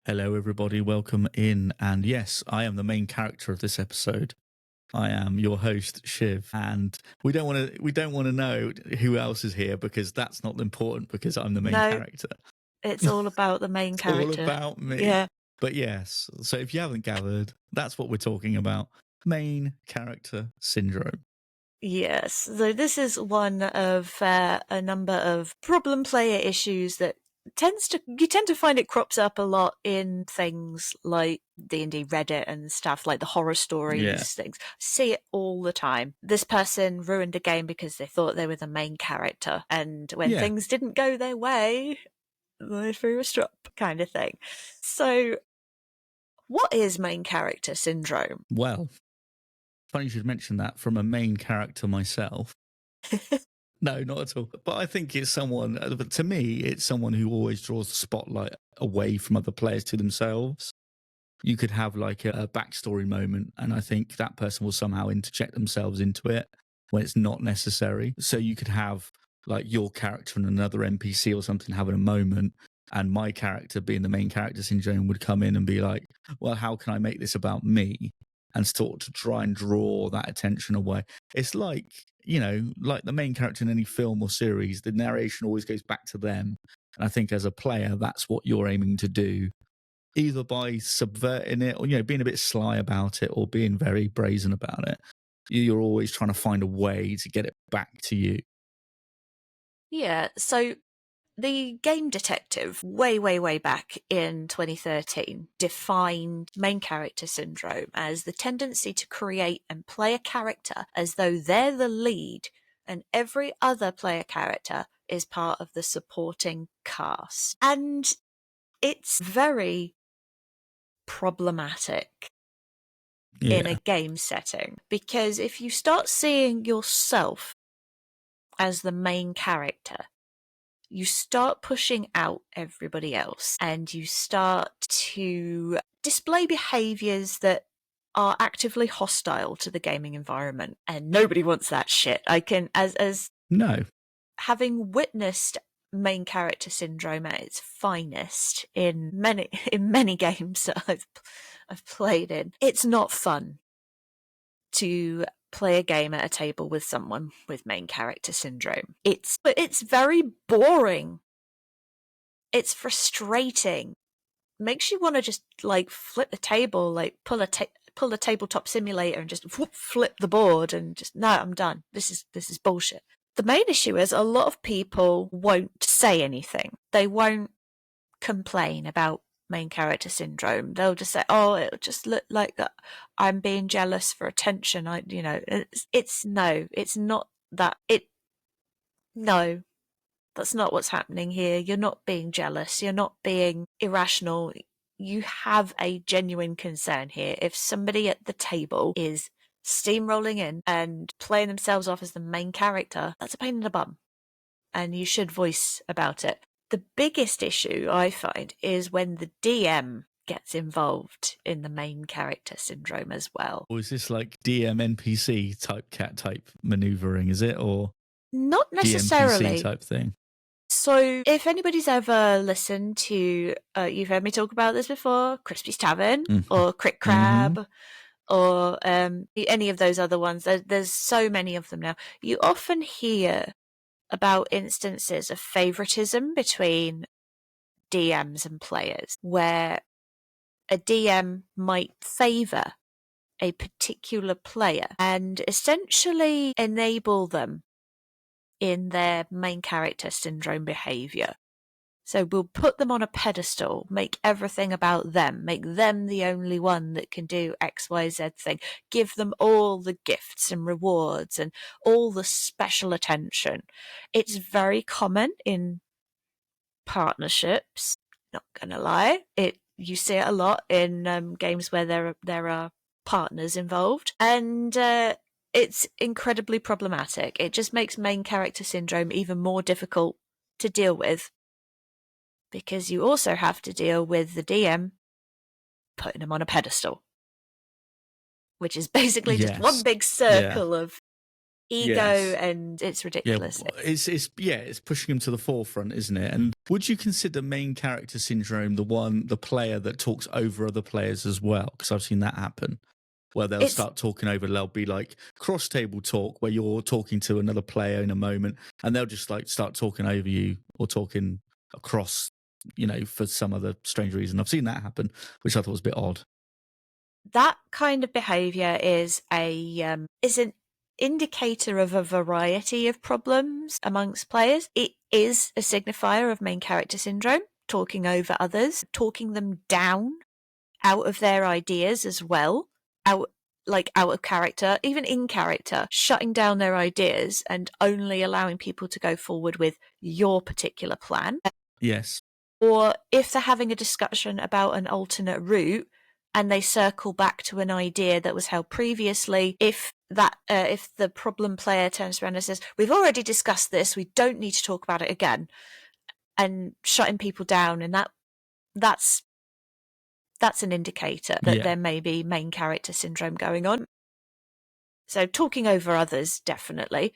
Hello, everybody. Welcome in. And yes, I am the main character of this episode. I am your host, Shiv, and we don't want to know who else is here because that's not important because I'm the main No, character. it's all about the main It's character. all about me. Yeah. But yes, so if you haven't gathered, that's what we're talking about. Main character syndrome. Yes. So this is one of a number of problem player issues that you tend to find it crops up a lot in things like D&D Reddit and stuff, like the horror stories things. See it all the time. This person ruined a game because they thought they were the main character, and when things didn't go their way, they threw a strop kind of thing. So what is main character syndrome? Well, funny you should mention that from a main character myself. No, not at all. But I think it's someone, to me, it's someone who always draws the spotlight away from other players to themselves. You could have like a backstory moment, and I think that person will somehow interject themselves into it when it's not necessary. So you could have like your character and another NPC or something having a moment, and my character, being the main character syndrome, would come in and be like, well, how can I make this about me? And start to try and draw that attention away. It's like, like the main character in any film or series, the narration always goes back to them. And I think as a player, that's what you're aiming to do, either by subverting it or, being a bit sly about it or being very brazen about it. You're always trying to find a way to get it back to you. Yeah, so the Game Detective, way back in 2013, defined main character syndrome as the tendency to create and play a character as though they're the lead and every other player character is part of the supporting cast. And it's very problematic in a game setting, because if you start seeing yourself as the main character, you start pushing out everybody else and you start to display behaviors that are actively hostile to the gaming environment, and nobody wants that shit. I can, as No. having witnessed main character syndrome at its finest in many games that I've played in, it's not fun to play a game at a table with someone with main character syndrome. It's very boring. It's frustrating. Makes you want to just like flip the table, like pull a tabletop simulator and just flip the board and just, no, I'm done. This is bullshit. The main issue is a lot of people won't say anything. They won't complain about main character syndrome. They'll just say, oh, it'll just look like that I'm being jealous for attention. It's not that. No, that's not what's happening here. You're not being jealous. You're not being irrational. You have a genuine concern here. If somebody at the table is steamrolling in and playing themselves off as the main character, that's a pain in the bum, and you should voice about it. The biggest issue I find is when the DM gets involved in the main character syndrome as well. Or is this like DM NPC type maneuvering, is it? Or not necessarily DMPC type thing? So if anybody's ever listened to, you've heard me talk about this before, Crispy's Tavern or Crick Crab or any of those other ones, there's so many of them now. You often hear about instances of favoritism between DMs and players, where a DM might favor a particular player and essentially enable them in their main character syndrome behavior. So we'll put them on a pedestal, make everything about them, make them the only one that can do XYZ thing, give them all the gifts and rewards and all the special attention. It's very common in partnerships, not gonna lie. You see it a lot in games where there are partners involved, and it's incredibly problematic. It just makes main character syndrome even more difficult to deal with, because you also have to deal with the DM putting them on a pedestal, which is basically just one big circle of ego, Yes. and it's ridiculous. It's pushing him to the forefront, isn't it? And would you consider main character syndrome the player that talks over other players as well? Because I've seen that happen, where they'll start talking over. There'll be like cross table talk where you're talking to another player in a moment, and they'll just like start talking over you or talking across, for some other strange reason. I've seen that happen, which I thought was a bit odd. That kind of behaviour is an indicator of a variety of problems amongst players. It is a signifier of main character syndrome, talking over others, talking them down out of their ideas as well, out of character, even in character, shutting down their ideas and only allowing people to go forward with your particular plan. Yes. Or if they're having a discussion about an alternate route and they circle back to an idea that was held previously, if the problem player turns around and says, "We've already discussed this, we don't need to talk about it again," and shutting people down, and that's an indicator that there may be main character syndrome going on. So talking over others, definitely.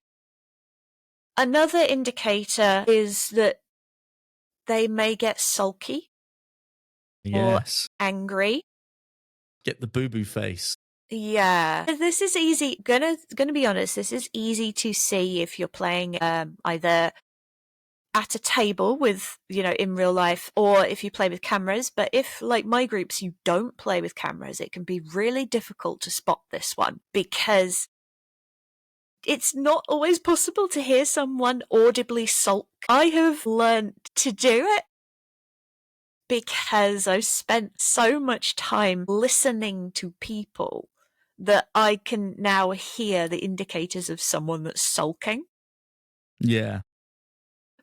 Another indicator is that they may get sulky or angry. Get the boo-boo face. Yeah. This is easy. Gonna be honest, this is easy to see if you're playing either at a table with, in real life, or if you play with cameras. But if, like my groups, you don't play with cameras, it can be really difficult to spot this one, because it's not always possible to hear someone audibly sulk. I have learned to do it because I've spent so much time listening to people that I can now hear the indicators of someone that's sulking. Yeah.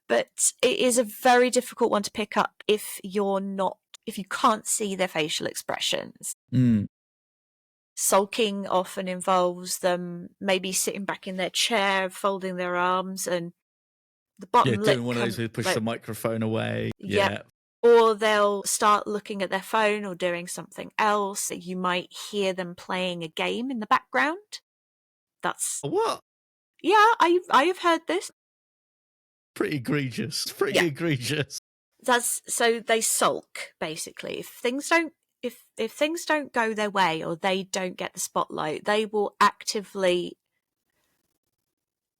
But it is a very difficult one to pick up if you can't see their facial expressions. Sulking often involves them maybe sitting back in their chair, folding their arms, and the bottom lip. Yeah, doing one of those where you push the microphone away. Yeah. Or they'll start looking at their phone or doing something else. You might hear them playing a game in the background. That's what? Yeah, I have heard this. Pretty egregious. Egregious. That's so they sulk, basically. If things don't go their way or they don't get the spotlight, they will actively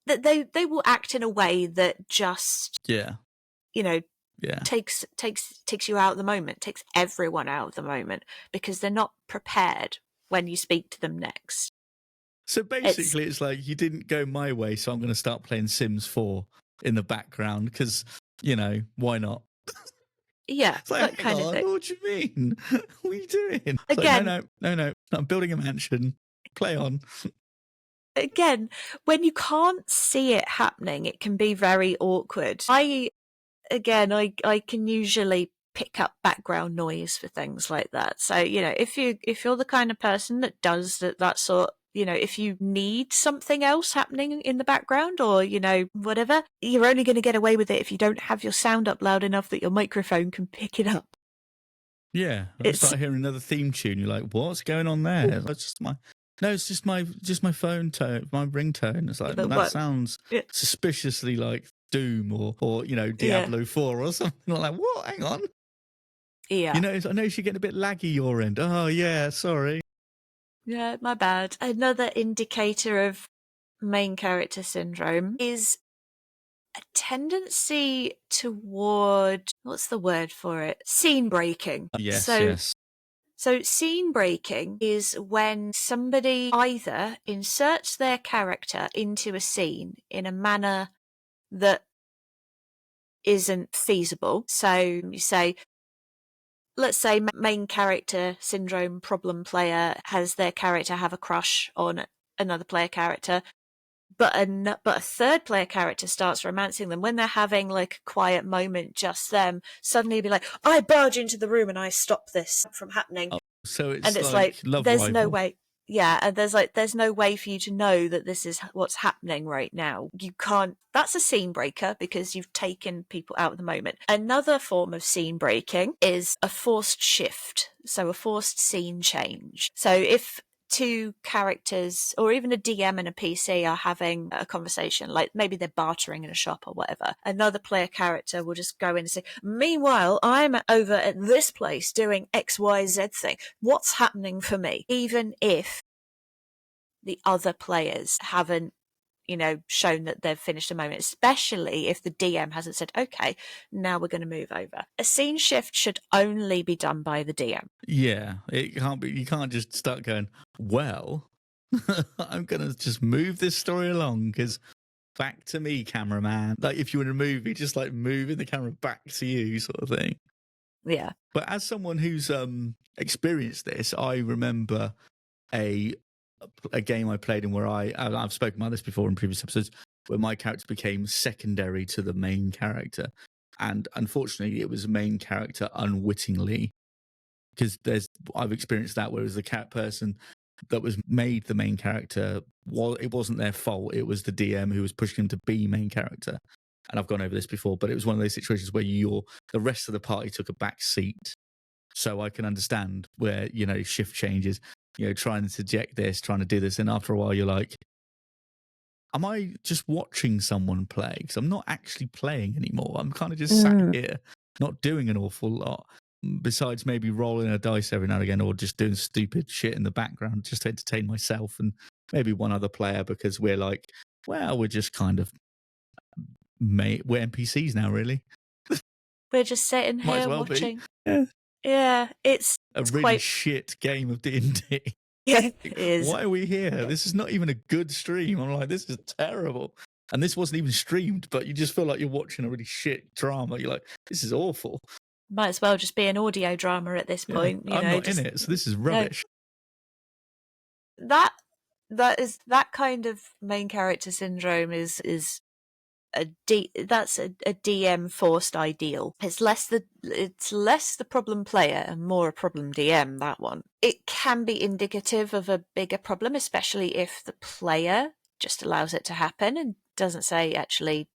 they will act in a way that just takes you out of the moment, takes everyone out of the moment, because they're not prepared when you speak to them next. So basically, it's like, you didn't go my way, so I'm going to start playing Sims 4 in the background because, why not? Yeah, it's like, that kind of thing. What do you mean? What are you doing? It's Again, like, no, I'm building a mansion. Play on. Again, when you can't see it happening, it can be very awkward. I can usually pick up background noise for things like that. So, if you're the kind of person that does that sort, if you need something else happening in the background or, whatever, you're only going to get away with it if you don't have your sound up loud enough that your microphone can pick it up. Yeah. I start hearing another theme tune. You're like, what's going on there? It's just my phone tone, my ringtone. It's like, that sounds suspiciously like Doom or Diablo 4 or something. I'm like, what? Hang on. Yeah. I know you're getting a bit laggy your end. Oh, yeah, sorry. Yeah, my bad. Another indicator of main character syndrome is a tendency toward, what's the word for it? Scene breaking. Yes. So scene breaking is when somebody either inserts their character into a scene in a manner that isn't feasible. So you say, let's say main character syndrome problem player has their character have a crush on another player character, but a third player character starts romancing them when they're having like a quiet moment, just them. Suddenly you'd be like, I barge into the room and I stop this from happening. Oh, so it's, and it's like Love there's Rival. no way. Yeah, and there's no way for you to know that this is what's happening right now. You can't. That's a scene breaker because you've taken people out of the moment. Another form of scene breaking is a forced shift, so a forced scene change. So if two characters or even a DM and a PC are having a conversation, like maybe they're bartering in a shop or whatever, another player character will just go in and say, meanwhile, I'm over at this place doing XYZ thing. What's happening for me? Even if the other players haven't, shown that they've finished a moment, especially if the DM hasn't said, okay, now we're going to move over. A scene shift should only be done by the DM. Yeah, it can't be. You can't just start going, well, I'm going to just move this story along because back to me, cameraman. Like if you were in a movie, just like moving the camera back to you sort of thing. Yeah. But as someone who's experienced this, I remember a game I played in where I've spoken about this before in previous episodes, where my character became secondary to the main character. And unfortunately, it was a main character unwittingly, because I've experienced that, whereas the person that was made the main character, it wasn't their fault. It was the DM who was pushing him to be main character. And I've gone over this before, but it was one of those situations where the rest of the party took a back seat. So I can understand where, shift changes, trying to deject this, trying to do this. And after a while, you're like, am I just watching someone play? Because I'm not actually playing anymore. I'm kind of just sat here, not doing an awful lot, besides maybe rolling a dice every now and again or just doing stupid shit in the background just to entertain myself and maybe one other player, because we're like, well, we're just kind of, we're NPCs now, really. We're just sitting here watching. Yeah, it's really quite shit game of D&D. Yeah, it is. Why are we here? This is not even a good stream. I'm like, this is terrible. And this wasn't even streamed, but you just feel like you're watching a really shit drama. You're like, this is awful. Might as well just be an audio drama at this point. I'm not in it, so this is rubbish. No. That kind of main character syndrome is that's a DM forced ideal. It's less the problem player and more a problem DM, that one. It can be indicative of a bigger problem, especially if the player just allows it to happen and doesn't say, actually,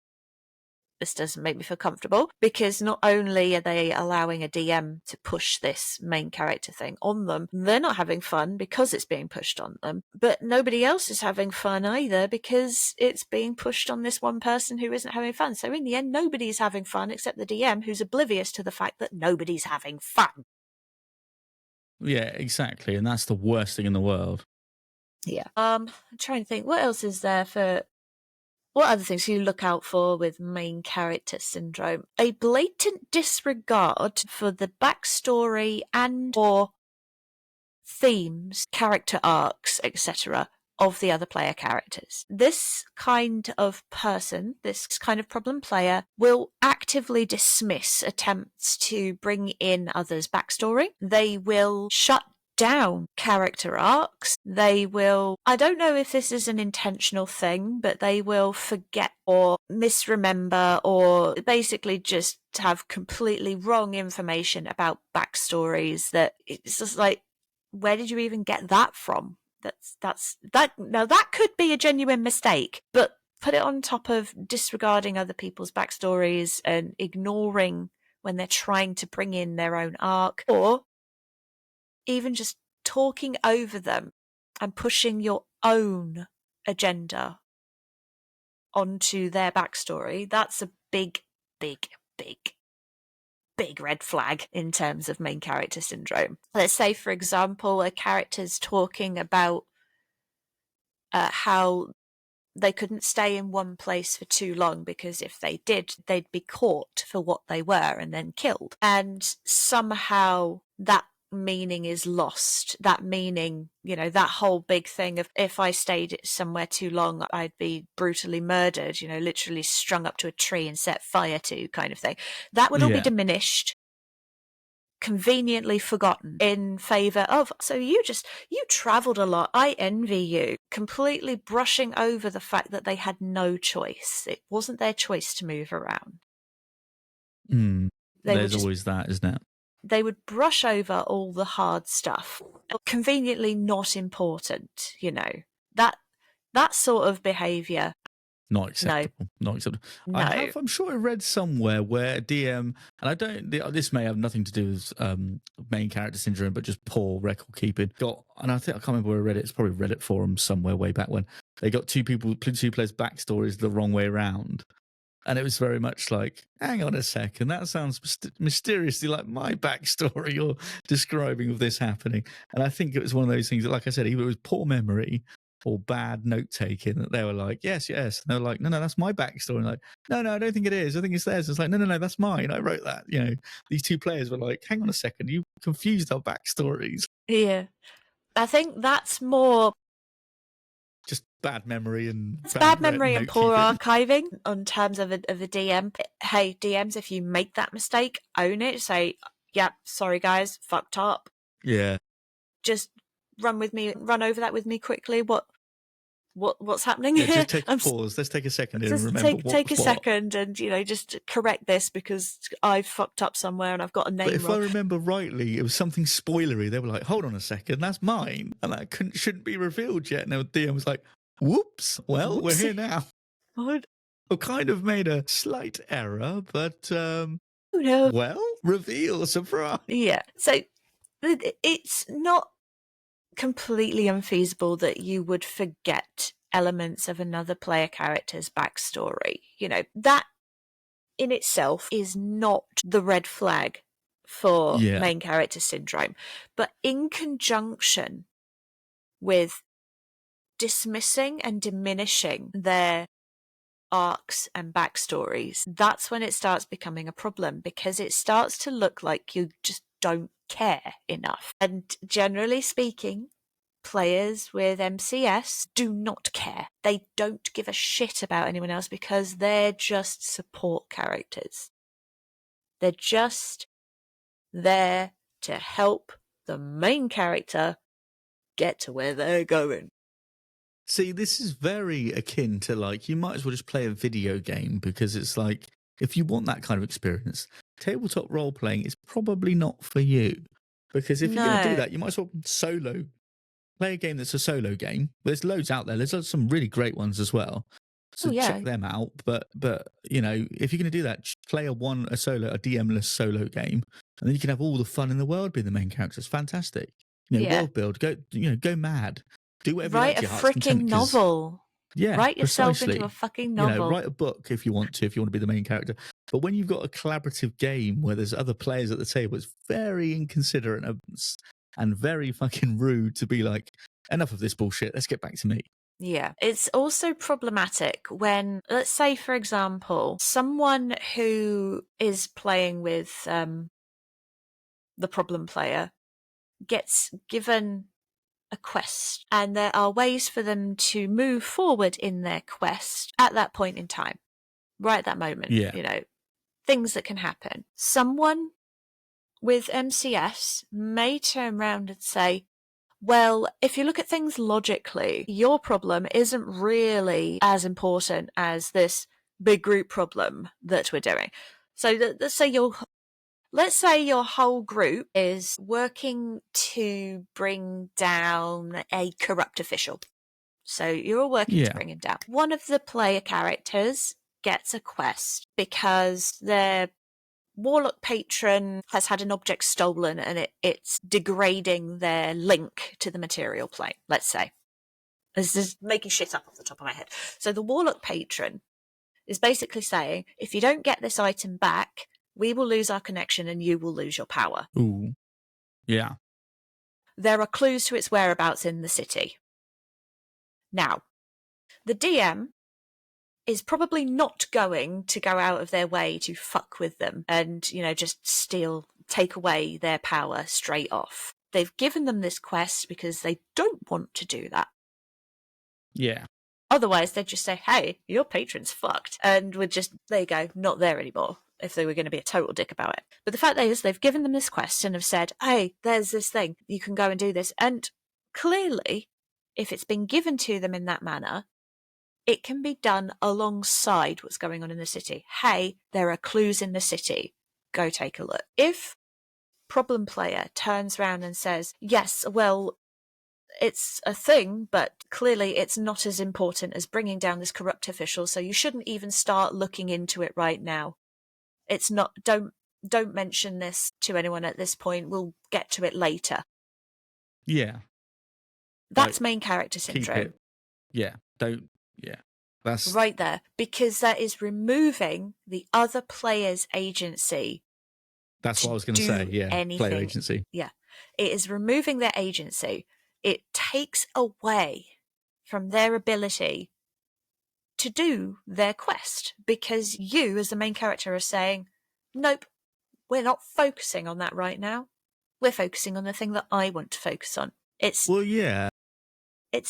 this doesn't make me feel comfortable, because not only are they allowing a DM to push this main character thing on them, they're not having fun because it's being pushed on them, but nobody else is having fun either because it's being pushed on this one person who isn't having fun. So in the end, nobody's having fun except the DM, who's oblivious to the fact that nobody's having fun. Yeah, exactly. And that's the worst thing in the world. Yeah. I'm trying to think, what else is there for... What other things can you look out for with main character syndrome? A blatant disregard for the backstory and or themes, character arcs, etc. of the other player characters. This kind of person, this kind of problem player, will actively dismiss attempts to bring in others' backstory. They will shut down character arcs. They will, I don't know if this is an intentional thing, but they will forget or misremember or basically just have completely wrong information about backstories that it's just like, where did you even get that from? Now that could be a genuine mistake, but put it on top of disregarding other people's backstories and ignoring when they're trying to bring in their own arc, or even just talking over them and pushing your own agenda onto their backstory. That's a big, big, big, big red flag in terms of main character syndrome. Let's say, for example, a character's talking about how they couldn't stay in one place for too long because if they did, they'd be caught for what they were and then killed. And somehow that meaning is lost. That meaning, that whole big thing of if I stayed somewhere too long, I'd be brutally murdered, literally strung up to a tree and set fire to, kind of thing. That would all be diminished, conveniently forgotten in favour of, so you travelled a lot, I envy you, completely brushing over the fact that they had no choice. It wasn't their choice to move around. There's always that, isn't it? They would brush over all the hard stuff, conveniently not important, that sort of behaviour Not acceptable. Not acceptable. No. I'm sure I read somewhere where DM, and I don't, this may have nothing to do with main character syndrome, but just poor record keeping. And I can't remember where I read it. It's probably Reddit forum somewhere way back when. They got two players' backstories the wrong way around. And it was very much like, hang on a second, that sounds mysteriously like my backstory you're describing of this happening. And I think it was one of those things that, like I said, either it was poor memory or bad note taking, that they were like, yes. And they were like, no, that's my backstory. And like, no, I don't think it is. I think it's theirs. It's like, no, that's mine. I wrote that. You know, these two players were like, hang on a second, you confused our backstories. Yeah. I think that's more just bad memory and bad memory and poor archiving on terms of a DM. Hey, DMs, if you make that mistake, own it. Say, yep, sorry guys, fucked up. Yeah. Just run over that with me quickly. What's happening here? Just take a pause. Let's take a second and remember take a second and just correct this because I fucked up somewhere and I've got a name wrong. But if I remember rightly, it was something spoilery. They were like, hold on a second, that's mine. And that shouldn't be revealed yet. And the DM was like, whoops, well, we're here now. What? We kind of made a slight error, but no. Well, reveal, surprise. Yeah. So it's not completely unfeasible that you would forget elements of another player character's backstory. You know, that in itself is not the red flag for main character syndrome. But in conjunction with dismissing and diminishing their arcs and backstories, that's when it starts becoming a problem, because it starts to look like you just don't care enough. And generally speaking, players with MCS do not care. They don't give a shit about anyone else because they're just support characters. They're just there to help the main character get to where they're going. See, this is very akin to, like, you might as well just play a video game, because it's like, if you want that kind of experience, tabletop role-playing is probably not for you. Because if you're going to do that, you might as well play a game that's a solo game. There's loads out there. There's some really great ones as well. So check them out. But you know, if you're going to do that, play a DM-less solo game, and then you can have all the fun in the world being the main character. It's fantastic. You know, world build, go mad. Do whatever write you like a freaking novel. Yeah, write yourself precisely. into a fucking novel. You know, write a book if you want to be the main character. But when you've got a collaborative game where there's other players at the table, it's very inconsiderate and very fucking rude to be like, enough of this bullshit, let's get back to me. Yeah. It's also problematic when, let's say, for example, someone who is playing with the problem player gets given a quest, and there are ways for them to move forward in their quest at that point in time, right at that moment. You know, things that can happen. Someone with MCS may turn around and say, well, if you look at things logically, your problem isn't really as important as this big group problem that we're doing. So let's say your whole group is working to bring down a corrupt official. So you're all working to bring him down. One of the player characters gets a quest because their warlock patron has had an object stolen and it's degrading their link to the material plane, let's say. This is making shit up off the top of my head. So the warlock patron is basically saying, if you don't get this item back, we will lose our connection and you will lose your power. Ooh. Yeah. There are clues to its whereabouts in the city. Now, the DM is probably not going to go out of their way to fuck with them and, you know, just take away their power straight off. They've given them this quest because they don't want to do that. Yeah. Otherwise, they'd just say, hey, your patron's fucked. And we're just, there you go, not there anymore, if they were going to be a total dick about it. But the fact is, they've given them this quest and have said, hey, there's this thing, you can go and do this. And clearly, if it's been given to them in that manner, it can be done alongside what's going on in the city. Hey, there are clues in the city. Go take a look. If problem player turns around and says, yes, well, it's a thing, but clearly it's not as important as bringing down this corrupt official, so you shouldn't even start looking into it right now. It's not, don't mention this to anyone at this point. We'll get to it later. Yeah. That's main character syndrome. Keep it. Yeah. Don't. Yeah. That's right there, because that is removing the other player's agency. That's what I was going to say. Yeah. Anything. Player agency. Yeah. It is removing their agency. It takes away from their ability to do their quest, because you, as the main character, are saying, nope, we're not focusing on that right now. We're focusing on the thing that I want to focus on. It's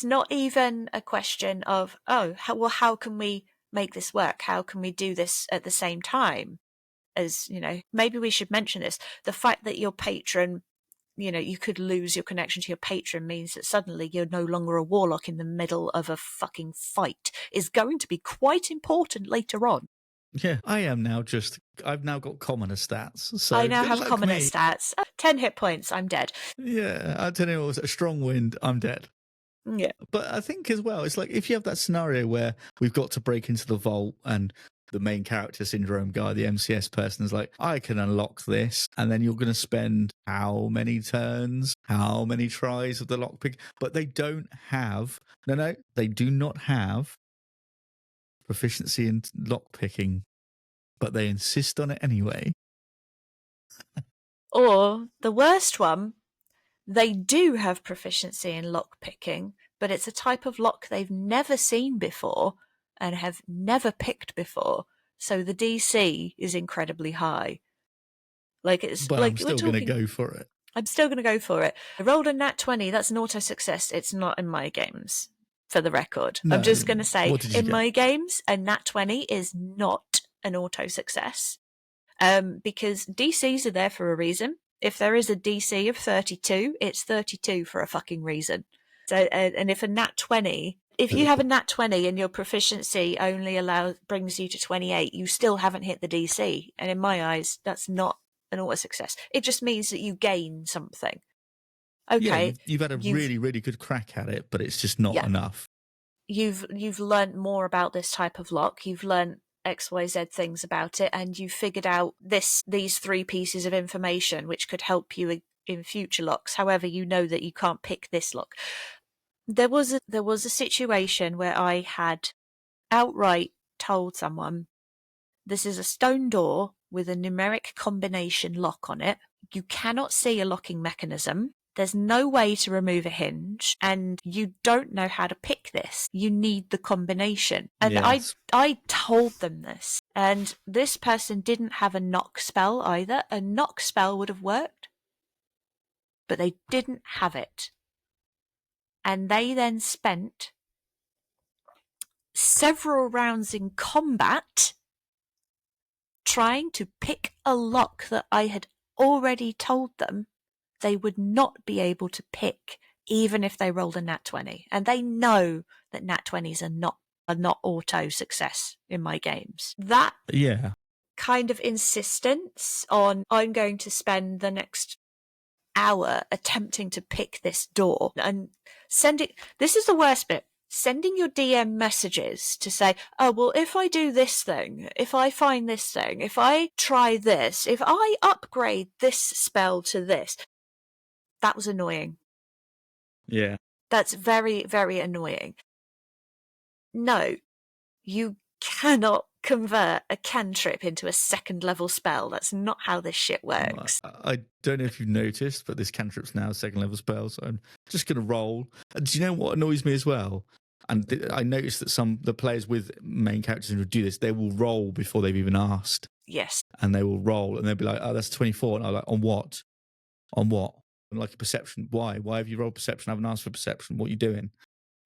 not even a question of, how can we make this work? How can we do this at the same time? As, maybe we should mention this. The fact that your patron, you could lose your connection to your patron means that suddenly you're no longer a warlock in the middle of a fucking fight is going to be quite important later on. Yeah, I am now I've now got commoner stats. So I now have commoner stats. 10 hit points, I'm dead. Yeah, I tell you, it was a strong wind, I'm dead. Yeah. But I think as well, it's like if you have that scenario where we've got to break into the vault and the main character syndrome guy, the MCS person, is like, I can unlock this. And then you're going to spend how many turns, how many tries of the lockpick? But they don't have, they do not have proficiency in lockpicking, but they insist on it anyway. Or the worst one, they do have proficiency in lockpicking, but it's a type of lock they've never seen before and have never picked before, so the DC is incredibly high. But I'm still going to go for it. I'm still going to go for it. I rolled a nat 20. That's an auto success. It's not in my games, for the record. I'm just going to say, in my games, a nat 20 is not an auto success, because DCs are there for a reason. If there is a DC of 32, it's 32 for a fucking reason. So, and if a nat 20, if you have a nat 20 and your proficiency only brings you to 28, you still haven't hit the DC. And in my eyes, that's not an auto success. It just means that you gain something. Okay. Yeah, you've had a really, really good crack at it, but it's just not enough. You've learned more about this type of lock. You've learned XYZ things about it, and you figured out these 3 pieces of information which could help you in future locks. However, you know that you can't pick this lock. There was a situation where I had outright told someone, this is a stone door with a numeric combination lock on it. You cannot see a locking mechanism. There's no way to remove a hinge, and you don't know how to pick this. You need the combination. And yes. I told them this, and this person didn't have a knock spell either. A knock spell would have worked, but they didn't have it. And they then spent several rounds in combat trying to pick a lock that I had already told them they would not be able to pick, even if they rolled a nat 20. And they know that nat 20s are not auto success in my games. That kind of insistence on, I'm going to spend the next hour attempting to pick this door and this is the worst bit. Sending your DM messages to say, oh, well, if I do this thing, if I find this thing, if I try this, if I upgrade this spell to this, that was annoying. Yeah. That's very, very annoying. No, you cannot convert a cantrip into a 2nd level spell. That's not how this shit works. I don't know if you've noticed, but this cantrip's now a 2nd level spell, so I'm just going to roll. And do you know what annoys me as well? And I noticed that the players with main characters who do this, they will roll before they've even asked. Yes. And they will roll, and they'll be like, oh, that's 24. And I'm like, on what? On what? And like a perception. Why? Why have you rolled perception? I haven't asked for perception. What are you doing?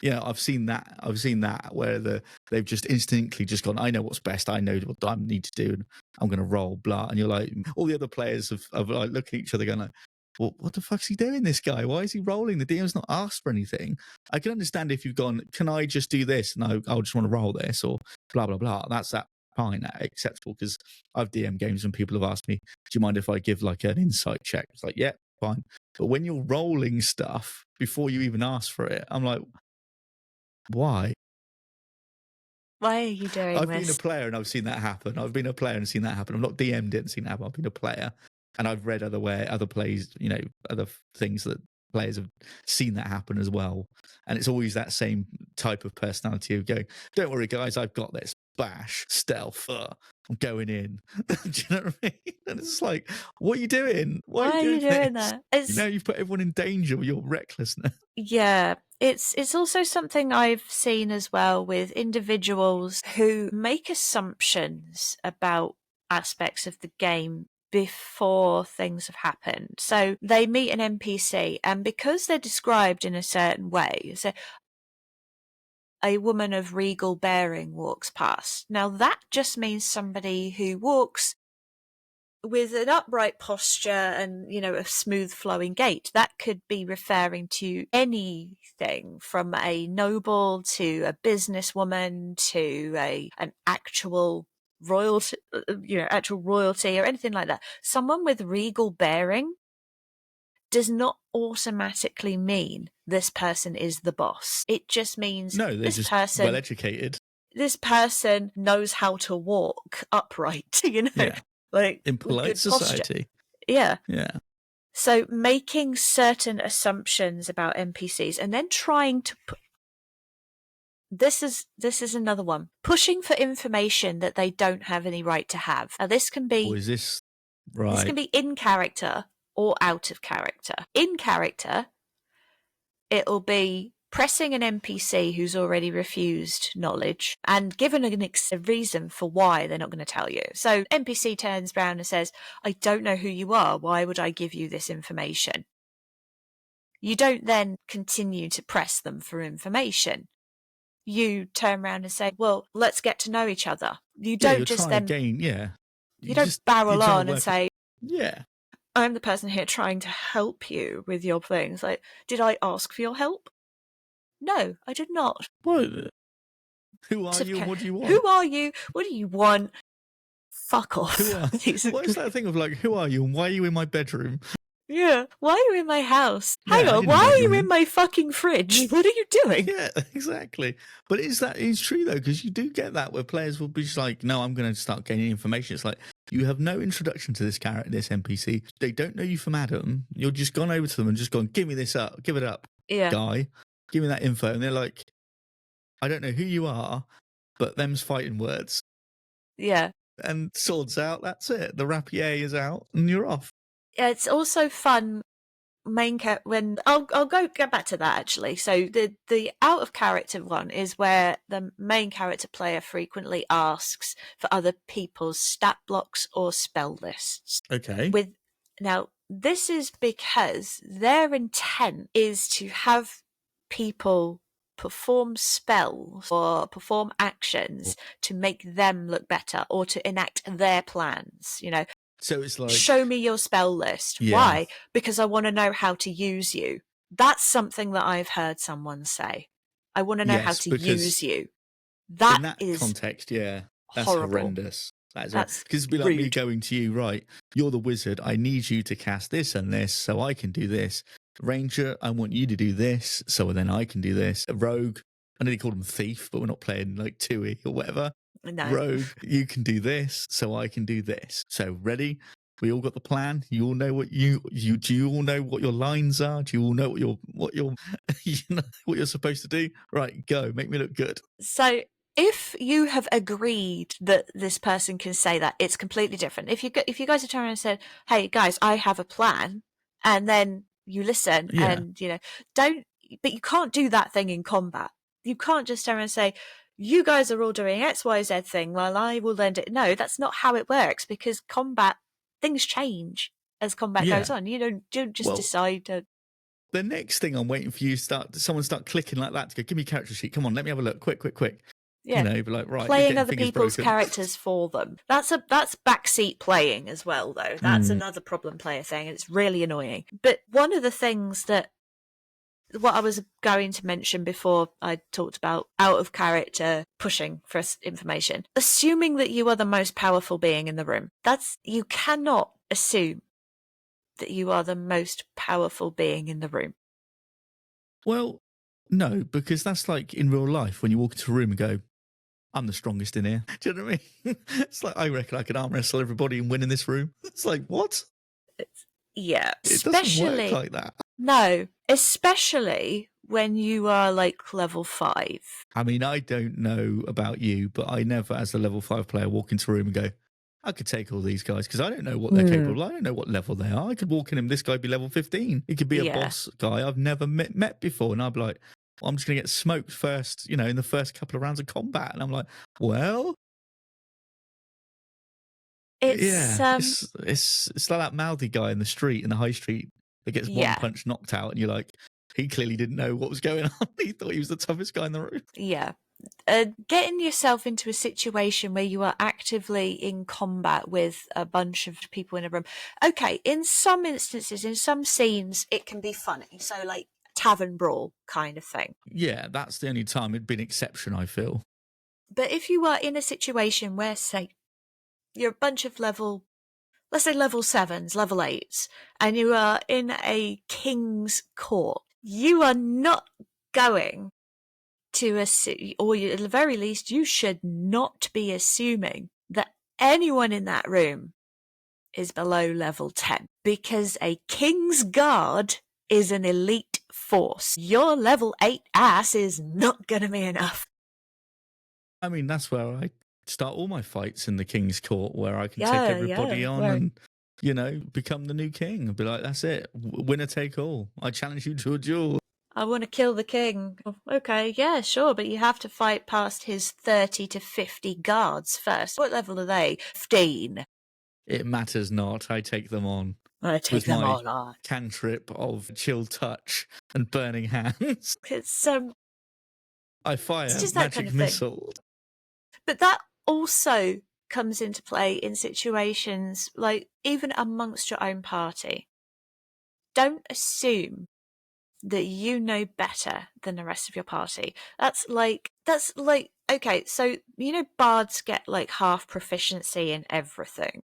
Yeah, I've seen that where they've just instinctively just gone, I know what's best, I know what I need to do, and I'm going to roll, blah. And you're like, all the other players have like looking at each other going like, well, what the fuck's he doing, this guy? Why is he rolling? The DM's not asked for anything. I can understand if you've gone, can I just do this? And I'll just want to roll this, or blah, blah, blah. That's fine, acceptable, because I've DM games and people have asked me, do you mind if I give like an insight check? It's like, yeah, fine. But when you're rolling stuff before you even ask for it, I'm like, why? Why are you doing I've this? been a player and I've seen that happen. I've been a player and seen that happen. I'm not DM'd it and seen that happen. I've been a player and I've read other plays, other things that players have seen that happen as well. And it's always that same type of personality of going, don't worry, guys, I've got this. Bash, stealth, I'm going in. Do you know what I mean? And it's like, what are you doing? Why are you doing this? that? You've put everyone in danger with your recklessness. Yeah. It's also something I've seen as well with individuals who make assumptions about aspects of the game before things have happened. So they meet an NPC, and because they're described in a certain way, so a woman of regal bearing walks past. Now that just means somebody who walks with an upright posture and, a smooth flowing gait. That could be referring to anything from a noble to a businesswoman to an actual royalty, actual royalty or anything like that. Someone with regal bearing does not automatically mean this person is the boss. It just means they're just well educated. This person knows how to walk upright, Yeah. like in polite society. Yeah. Yeah. So making certain assumptions about NPCs and then trying to this is another one. Pushing for information that they don't have any right to have. Now this can be is this right? This can be in character or out of character. In character, it'll be pressing an NPC who's already refused knowledge and given a reason for why they're not going to tell you. So NPC turns around and says, I don't know who you are. Why would I give you this information? You don't then continue to press them for information. You turn around and say, well, let's get to know each other. You don't just then... You don't barrel on and say, yeah, I'm the person here trying to help you with your things. Like, did I ask for your help? No, I did not. What? Who are you? What do you want? Who are you? What do you want? Fuck off. What is that thing of like, who are you and why are you in my bedroom? Yeah, why are you in my house? Hang on, why are you in my fucking fridge? What are you doing? Yeah, exactly. But it's true though, because you do get that where players will be just like, no, I'm going to start gaining information. It's like, you have no introduction to this character, this NPC. They don't know you from Adam. You're just gone over to them and just gone, give me this up, give it up, guy. Give me that info. And they're like, I don't know who you are, but them's fighting words. Yeah. And swords out, that's it. The rapier is out and you're off. It's also fun when I'll get back to that actually. So the out of character one is where the main character player frequently asks for other people's stat blocks or spell lists. Okay. Now this is because their intent is to have people perform spells or perform actions to make them look better or to enact their plans, So it's like, show me your spell list. Yeah. Why? Because I want to know how to use you. That's something that I've heard someone say. I want to know how to use you. In that context, that's horrible. horrendous. That's because it'd be like me going to you, right? You're the wizard. I need you to cast this and this so I can do this. Ranger, I want you to do this so then I can do this. A rogue, I know they call them thief, but we're not playing like 2E or whatever. No. Rogue, you can do this, so I can do this. So ready? We all got the plan. You all know what do you all know what your lines are? Do you all know what you're what you're supposed to do? Right, go. Make me look good. So if you have agreed that this person can say that, it's completely different. If you guys have turned around and said, "Hey guys, I have a plan," and then you listen and but you can't do that thing in combat. You can't just turn around and say, you guys are all doing XYZ thing while I will then do... No, that's not how it works, because combat, things change as combat goes on. You don't just decide to... The next thing I'm waiting for you someone start clicking like that to go, give me a character sheet. Come on, let me have a look. Quick. Yeah. Be like, right. Playing other people's characters for them. That's backseat playing as well, though. That's another problem player thing. It's really annoying. But one of the things what I was going to mention before I talked about out of character pushing for information, assuming that you are the most powerful being in the room. You cannot assume that you are the most powerful being in the room? Well, no, because that's like in real life when you walk into a room and go, I'm the strongest in here. Do you know what I mean? It's like, I reckon I could arm wrestle everybody and win in this room. It's like, what? Yeah. It doesn't work like that. No, especially when you are like level 5. I mean, I don't know about you, but I never, as a level 5 player, walk into a room and go, I could take all these guys because I don't know what they're capable of. I don't know what level they are. I could walk in and this guy be level 15. He could be a boss guy I've never met before. And I'd be like, well, I'm just going to get smoked first, in the first couple of rounds of combat. And I'm like, well, it's like that mouthy guy in the street, in the high street, that gets one punch knocked out. And you're like, he clearly didn't know what was going on. He thought he was the toughest guy in the room. Yeah. Getting yourself into a situation where you are actively in combat with a bunch of people in a room. Okay, in some instances, in some scenes, it can be funny. So, like, tavern brawl kind of thing. Yeah, that's the only time it'd be an exception, I feel. But if you are in a situation where, say, you're a bunch of let's say level 7s, level 8s, and you are in a king's court, you are not going to assume, or at the very least, you should not be assuming that anyone in that room is below level 10, because a king's guard is an elite force. Your level 8 ass is not going to be enough. I mean, that's where I start all my fights, in the king's court, where I can take everybody on and, become the new king and be like, that's it, winner take all. I challenge you to a duel. I want to kill the king. Okay, yeah, sure, but you have to fight past his 30 to 50 guards first. What level are they? 15. It matters not. I take them on. I take them on. Cantrip of chill touch and burning hands. It's I fire it's just magic that kind of missile. Thing. But that also comes into play in situations like even amongst your own party. Don't assume that you know better than the rest of your party. That's like okay, so bards get like half proficiency in everything.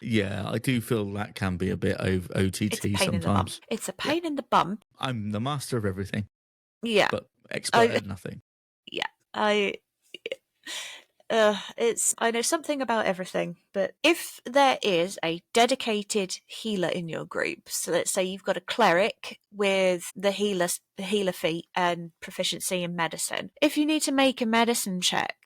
Yeah, I do feel that can be a bit OTT sometimes. It's a pain in the bum. I'm the master of everything. Yeah. But expert at nothing. Yeah. I know something about everything, but if there is a dedicated healer in your group, so let's say you've got a cleric with the healer feat and proficiency in medicine, if you need to make a medicine check,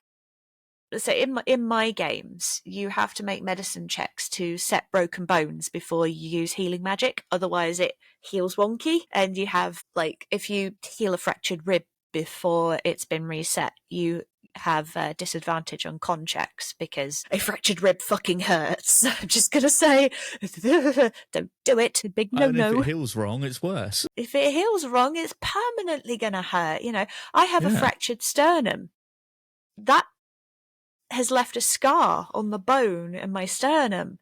let's say in my games, you have to make medicine checks to set broken bones before you use healing magic, otherwise it heals wonky, and you have, like, if you heal a fractured rib before it's been reset, you have a disadvantage on con checks because a fractured rib fucking hurts. I'm just gonna say, don't do it. Big no. And if it heals wrong, it's worse. If it heals wrong, it's permanently gonna hurt. I have a fractured sternum. That has left a scar on the bone in my sternum.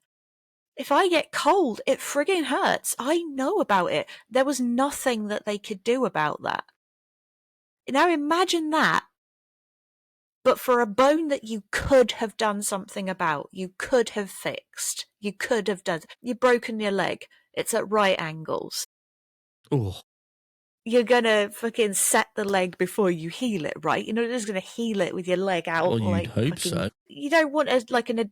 If I get cold, it frigging hurts. I know about it. There was nothing that they could do about that. Now imagine that, but for a bone that you could have done something about, you could have fixed, you've broken your leg, it's at right angles. Oh. You're gonna fucking set the leg before you heal it, right? You're not just gonna heal it with your leg out. Well, you'd hope so. You don't want a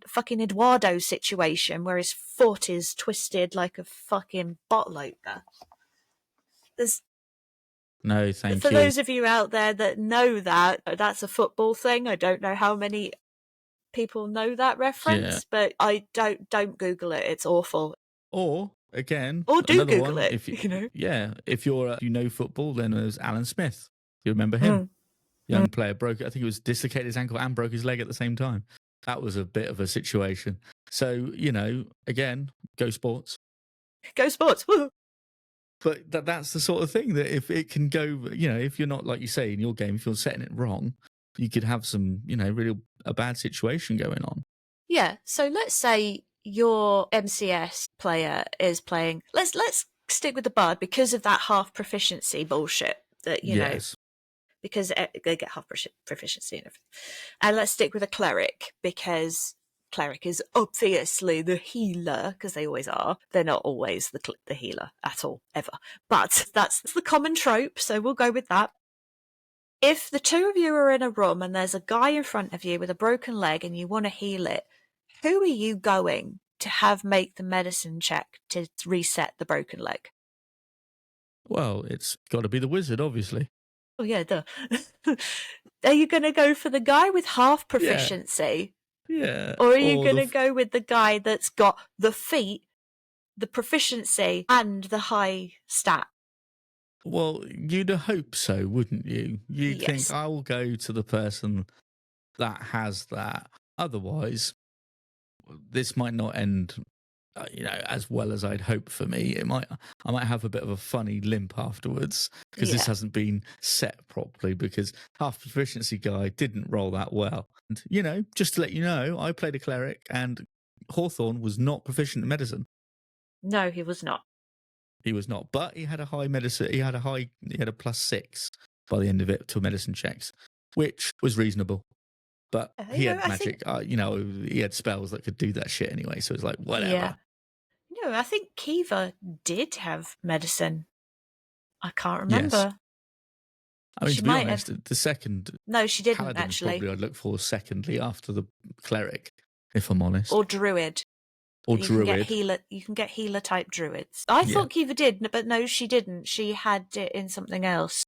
fucking Eduardo situation where his foot is twisted like a fucking bottle opener. No, thank you. For those of you out there that know that's a football thing. I don't know how many people know that reference, but I don't Google it. It's awful. Or again, or do Google one, it. if if you know football, then there's Alan Smith. You remember him? Young player I think it was dislocated his ankle and broke his leg at the same time. That was a bit of a situation. So again, go sports. Go sports. Woo. But that's the sort of thing that if it can go, if you're not, like you say, in your game, if you're setting it wrong, you could have some, really a bad situation going on. Yeah. So let's say your MCS player is playing. Let's stick with the bard because of that half proficiency bullshit that know, because they get half proficiency and everything. And let's stick with a cleric because cleric is obviously the healer, because they always are. They're not always the healer at all, ever. But that's the common trope, so we'll go with that. If the two of you are in a room and there's a guy in front of you with a broken leg and you want to heal it, who are you going to have make the medicine check to reset the broken leg? Well, it's got to be the wizard, obviously. Oh, yeah, duh. Are you going to go for the guy with half proficiency? Yeah. Or are you going to go with the guy that's got the feat, the proficiency, and the high stat? Well, you'd hope so, wouldn't you? You'd Yes. think, I will go to the person that has that. Otherwise, this might not end, as well as I'd hope for me. I might have a bit of a funny limp afterwards because this hasn't been set properly, because half proficiency guy didn't roll that well. And, just to let you know, I played a cleric and Hawthorne was not proficient in medicine. No, he was not. He was not, but he had a high medicine. He had a +6 by the end of it to medicine checks, which was reasonable. But he had magic. He had spells that could do that shit anyway. So it's like whatever. Yeah. No, I think Kiva did have medicine. I can't remember. Yes. I mean, to be honest, the second. No, she didn't Paladin actually. Probably I'd look for secondly after the cleric, if I'm honest. Or druid. Or druid. You can get healer type druids. I thought Kiva did, but no, she didn't. She had it in something else.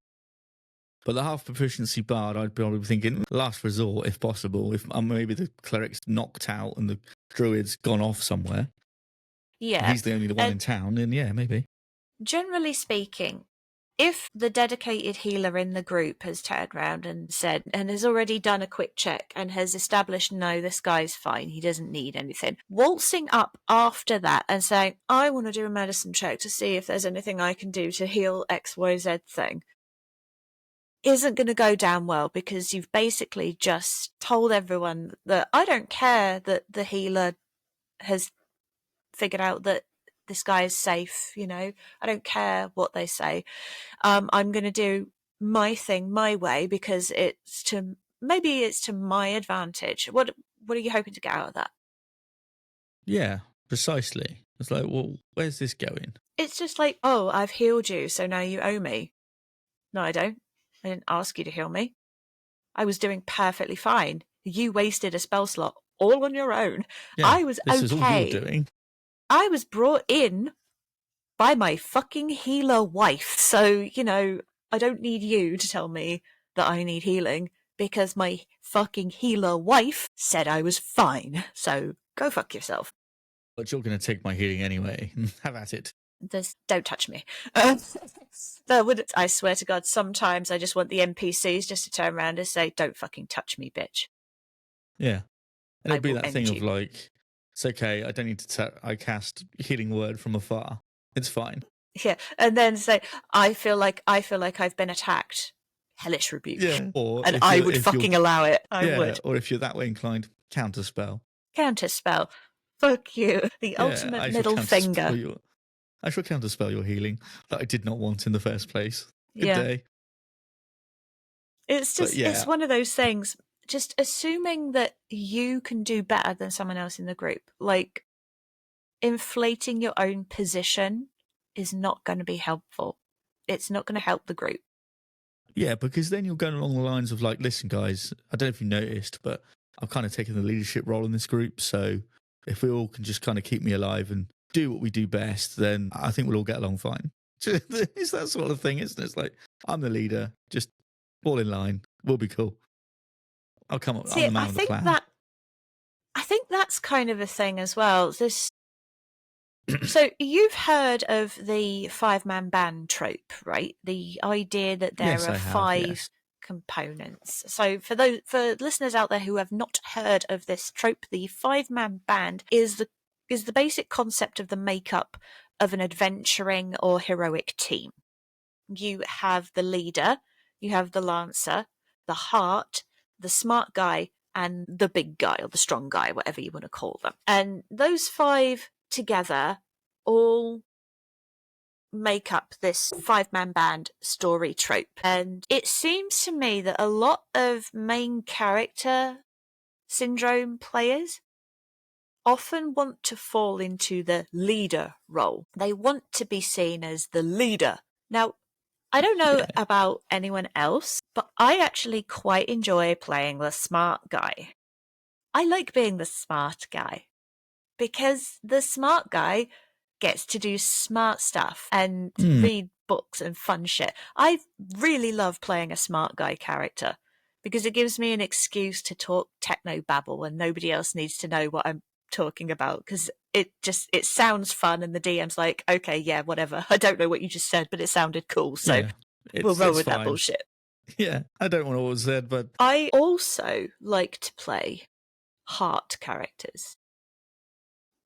But the half proficiency bard, I'd probably be thinking last resort, if possible. If maybe the cleric's knocked out and the druid's gone off somewhere. Yeah. He's the only one in town, then yeah, maybe. Generally speaking, if the dedicated healer in the group has turned around and said, and has already done a quick check and has established, no, this guy's fine, he doesn't need anything, waltzing up after that and saying, I want to do a medicine check to see if there's anything I can do to heal XYZ thing, isn't going to go down well, because you've basically just told everyone that I don't care that the healer has figured out that this guy is safe, I don't care what they say. I'm going to do my thing my way because maybe it's to my advantage. What are you hoping to get out of that? Yeah, precisely. It's like, well, where's this going? It's just like, oh, I've healed you, so now you owe me. No, I don't. I didn't ask you to heal me. I was doing perfectly fine. You wasted a spell slot all on your own. Yeah, I was this is all you're doing. I was brought in by my fucking healer wife. So, I don't need you to tell me that I need healing, because my fucking healer wife said I was fine. So go fuck yourself. But you're going to take my healing anyway. Have at it. Don't touch me. I swear to God, sometimes I just want the NPCs just to turn around and say, don't fucking touch me, bitch. Yeah. And it'll be that thing of like, it's okay, I don't need to I cast healing word from afar. It's fine. Yeah. And then say, I feel like I've been attacked. Hellish rebuke. Yeah. And I would fucking allow it. I would. Or if you're that way inclined, counterspell. Counterspell. Fuck you. The ultimate middle finger. I shall counterspell your healing that I did not want in the first place. Good day. It's just, it's one of those things. Just assuming that you can do better than someone else in the group. Like, inflating your own position is not going to be helpful. It's not going to help the group. Yeah, because then you're going along the lines of like, listen, guys, I don't know if you noticed, but I've kind of taken the leadership role in this group. So if we all can just kind of keep me alive and do what we do best, then I think we'll all get along fine. It's that sort of thing, isn't it? It's like, I'm the leader, just fall in line. We'll be cool. I'll come up. I'm the man with the plan. I think that's kind of a thing as well. So you've heard of the 5-man band trope, right? The idea that there are 5 components. So for listeners out there who have not heard of this trope, the 5-man band is the basic concept of the makeup of an adventuring or heroic team. You have the leader, you have the lancer, the heart, the smart guy, and the big guy or the strong guy, whatever you want to call them. And those 5 together all make up this 5-man band story trope. And it seems to me that a lot of main character syndrome players often want to fall into the leader role. They want to be seen as the leader. Now, I don't know about anyone else, but I actually quite enjoy playing the smart guy. I like being the smart guy because the smart guy gets to do smart stuff and read books and fun shit. I really love playing a smart guy character because it gives me an excuse to talk techno babble and nobody else needs to know what I'm talking about because it sounds fun and the DM's like, okay, yeah, whatever. I don't know what you just said, but it sounded cool, so we'll roll with that bullshit. Yeah, I don't know what was said, but I also like to play heart characters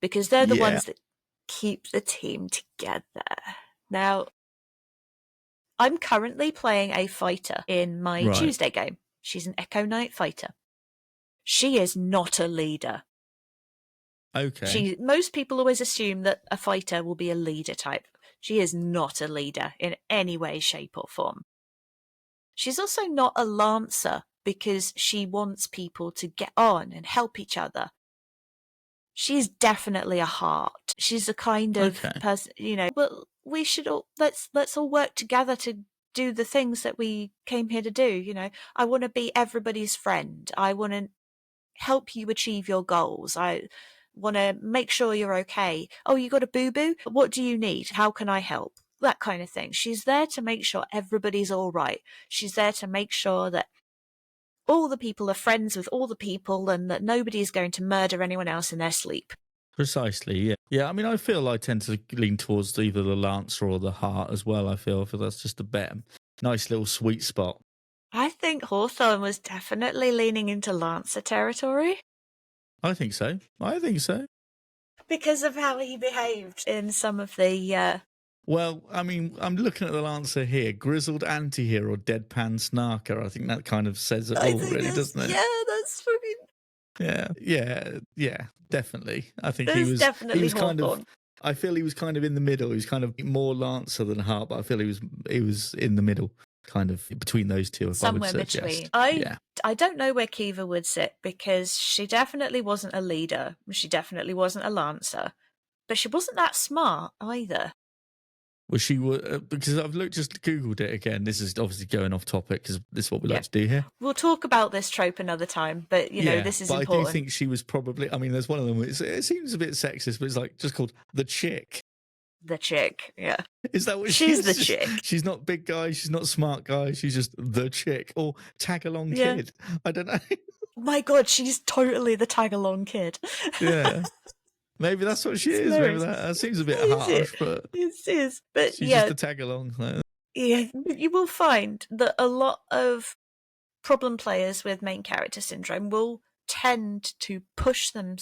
because they're the ones that keep the team together. Now, I'm currently playing a fighter in my Tuesday game. She's an Echo Knight fighter. She is not a leader. Okay. Most people always assume that a fighter will be a leader type. She is not a leader in any way, shape, or form. She's also not a lancer because she wants people to get on and help each other. She's definitely a heart. She's a kind of person, well, we should all let's all work together to do the things that we came here to do. I want to be everybody's friend. I want to help you achieve your goals. I want to make sure you're okay. Oh, you got a boo-boo? What do you need? How can I help? That kind of thing. She's there to make sure everybody's all right. She's there to make sure that all the people are friends with all the people and that nobody is going to murder anyone else in their sleep. Precisely, yeah. Yeah, I mean, I feel I tend to lean towards either the Lancer or the Heart as well. I feel that's just a bit nice little sweet spot. I think Hawthorne was definitely leaning into Lancer territory. I think so. Because of how he behaved in some of the... Well, I mean, I'm looking at the Lancer here. Grizzled anti-hero, deadpan snarker. I think that kind of says it all, really, doesn't it? Yeah, that's fucking... Yeah, definitely. I think he was definitely kind of... I feel he was kind of in the middle. He was kind of more Lancer than Heart, but I feel he was in the middle, kind of between those two. Somewhere between. I don't know where Kiva would sit because she definitely wasn't a leader. She definitely wasn't a Lancer, but she wasn't that smart either. Well, she was because I've just googled it again. This is obviously going off topic because this is what we like to do here. We'll talk about this trope another time, but this is important. I do think she was probably. I mean, there's one of them. It seems a bit sexist, but it's like just called the chick. The chick, yeah. Is that what she's the chick? She's not big guy. She's not smart guy. She's just the chick or tag along kid. I don't know. My God, she's totally the tag along kid. Yeah. Maybe that's what she is. Maybe that seems a bit harsh, but it is. But she's just a tag along. Yeah, you will find that a lot of problem players with main character syndrome will tend to push them,